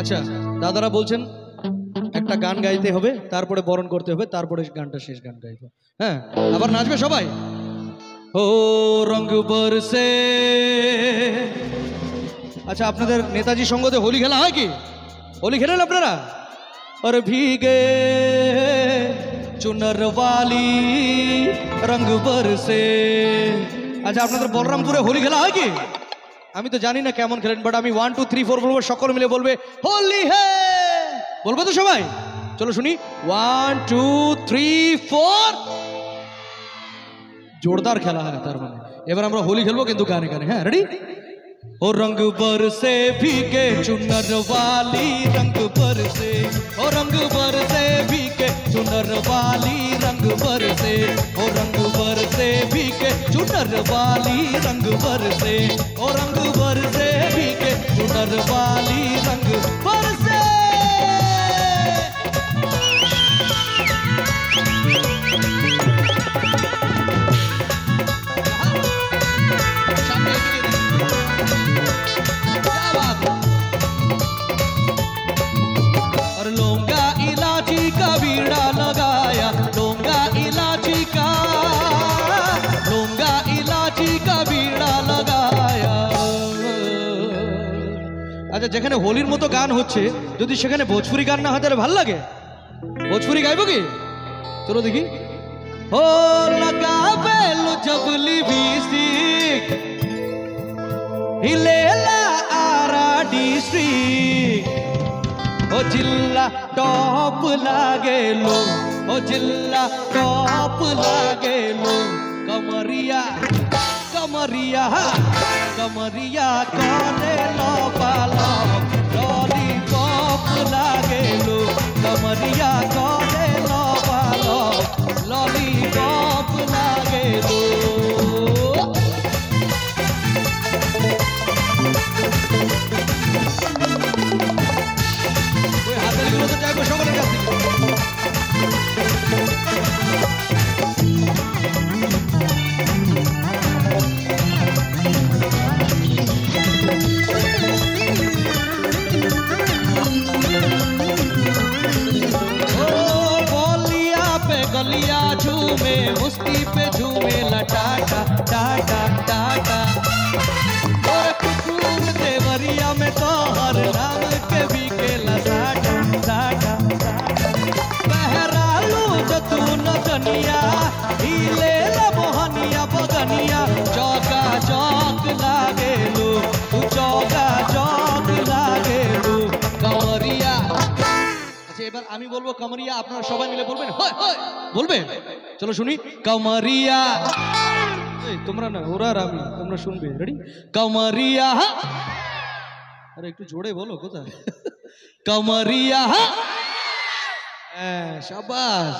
আচ্ছা দাদারা বলছেন একটা গান গাইতে হবে, তারপরে বরণ করতে হবে, তারপরে গানটা শেষ গান গাইবো। হ্যাঁ, আবার নাচবে সবাই। ও রঙ বরসে। আচ্ছা আপনাদের নেতাজি সঙ্গতে হোলি খেলা হয় কি? হোলি খেলেন আপনারা? और भीगे चुनर वाली रंग बरसे। আচ্ছা আপনাদের বলরামপুরে হোলি খেলা হয় কি? আমি তো জানি না কেমন খেলেন, বাট আমি 1 2 3 4 বলবো, সকল মিলে বলবে হোলি হে। বলবো তো সবাই? চলো শুনি 1 2 3 4। জোরদার খেলা হয় তার মানে। এবার আমরা হোলি খেলবো কিন্তু গানে গানে। হ্যাঁ রেডি? ओ रंग बरसे भीगे चुनर वाली रंग बरसे, ओ रंग बरसे भीगे चुनर वाली रंग बरसे, ओ रंग बरसे भीगे चुनर वाली रंग बरसे, ओ रंग बरसे भीगे चुनर वाली रंग बरसे। लौंगा इलाची का बीड़ा लगाया, लौंगा इलाची का, लौंगा इलाची का बीड़ा लगाया। আচ্ছা যেখানে হোলির মতো গান হচ্ছে, যদি সেখানে ভোজপুরি গান না হয় তাহলে ভালো লাগে? ভোজপুরি গাইবো কি? চলো দেখি। ও লাগা বেলো জবলি বিস্টিক হিলেলা আরা ডিস্ট্রিক্ট, ओ जिल्ला टॉप लागे लो, ओ जिल्ला टॉप लागे लो। कमरिया कमरिया कमरिया कोने लो पालो, लॉलीपॉप लागे लो। कमरिया कोने लो पालो, लॉलीपॉप लागे लो। गलिया झूमे मुस्की पे झूमे लटाटा टाटा टाटा, और कुकुर देवरिया में तो हर नाम के भी केला साटा साटा। पहरा लू जो तू नचनिया, हिले ला मोहनिया बगनिया, चौका चौक लागे लू, तू चौका चौक लागे लू। कंवरिया। আচ্ছা এবার আমি বলবো কামরিয়া, আপনারা সবাই মিলে বলবেন হয় হয় বলবে। চলো শুনি কামরিয়া। এই তোমরা না, ওরা আর আমি, তোমরা শুনবে। রেডি? কামরিয়া। আরে একটু জোরে বলো, কোথায়? কামরিয়া। হ্যাঁ শাবাশ।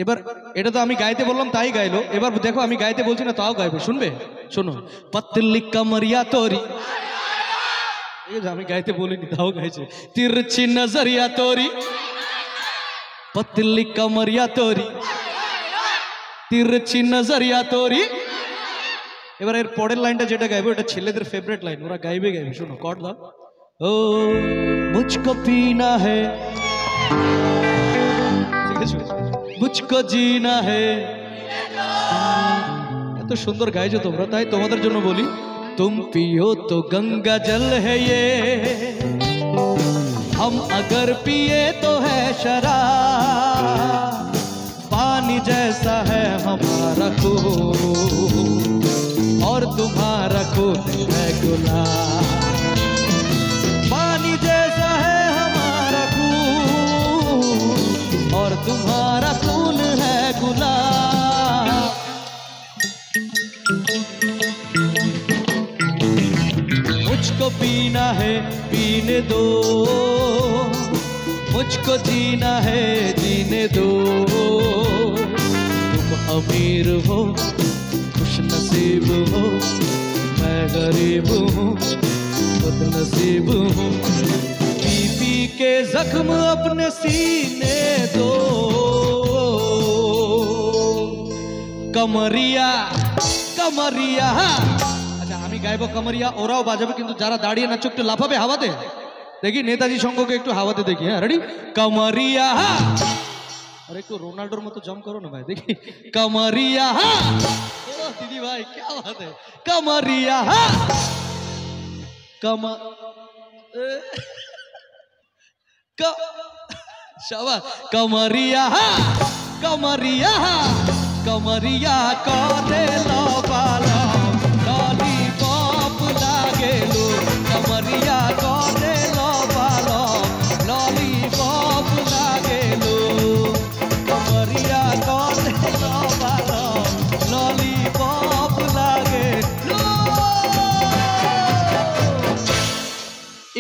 এবার এটা তো আমি গাইতে বললাম তাই গাইলো, এবার দেখো আমি গাইতে বলছি না তাও গাইবে, শুনবে? শোনো। পতলি কামরিয়া তোরি, আমি গাইতে বলিনি তাও গাইছে। তিরছি নজরিয়া তোরি, पतली कमरिया तोरी, तिरछी नजरिया तोरी। এবার এর পরের লাইনটা যেটা গাইবো এটা ছেলেদের ফেভারিট লাইন, ওরা গাইবে গাইবে। শোনো কর্ড দাও। ও মুঝকো পীনা है, মুঝকো जीना है। এত সুন্দর গাইছো তোমরা, তাই তোমাদের জন্য বলি। तुम पियो तो गंगा जल है ये, हम अगर पिए तो है शराब। पानी जैसा है हमारा खून, और तुम्हारा खून है गुलाब। पानी जैसा है हमारा खून, और तुम्हारा खून है गुलाब। मुझको पीना है पीने दो, मुझको जीना है जीने दो। तुम अमीर हो खुश नसीब हो, मैं गरीब हूँ बदनसीब हूँ। पी पी के जख्म अपने सीने दो। कमरिया कमरिया। আচ্ছা আমি গাইবো কামরিয়া, ওরাও বাজাবে, কিন্তু যারা দাঁড়িয়ে নাচো একটু লাফাবে হাওয়াতে। দেখি নেতাজি সঙ্গকে একটু হাওয়াতে দেখি। হ্যাঁ রেডি, কামারিয়া। अरे একটু रोनाल्डोर मत जम करो ना भाई, देखिए कमरिया। ओ दीदी भाई क्या बात है, कमरिया। कम शाबाश, कमरिया कमरिया कमरिया करे लो बालो लॉलीपॉप लागे लो, कमरिया करे लो बालो लॉलीपॉप लागे लो, कमरिया करे लो बालो लॉलीपॉप लागे लो।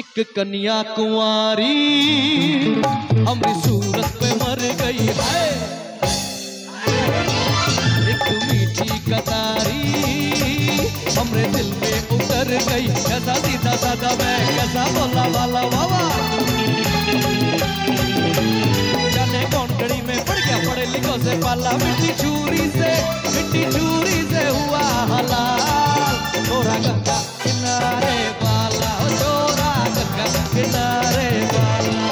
एक कन्या कुंवारी हमारी सूरत पे मर गई है, एक मीठी कतारी हमरे दिल में उतर गई, कैसा सीधा साधा मैं कैसा बोला वाला वावा, जाने कौन घड़ी में पड़ गया पढ़े लिखो से पाला, मिट्टी चूरी से हुआ हलाल, छोरा गंगा किनारे वाला, छोरा गंगा किनारे वाला,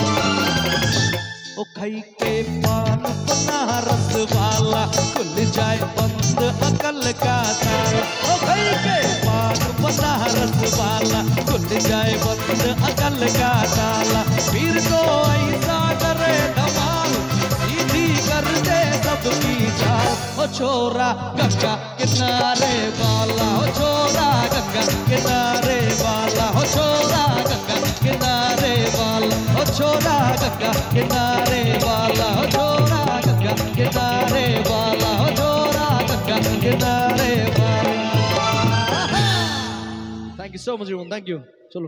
ओ खाई के पान बनारस वाला खुल जाए बंद अकल का ताला, ओ खाई के पान बनारस वाला खुल जाए बंद अकल का ताला, पीर को ऐसा करे धमाल सीधी कर दे सबकी चाल, ओ छोरा गंगा किनारे वाला, ओ छोरा गंगा किनारे वाला, ओ छोरा गंगा किनारे वाला, ओ छोरा गंगा किनारे वाला, ओ छोरा गंगा किनारे वाला, ओ छोरा गंगा किनारे वाला। Thank you so much everyone, thank you। चलो।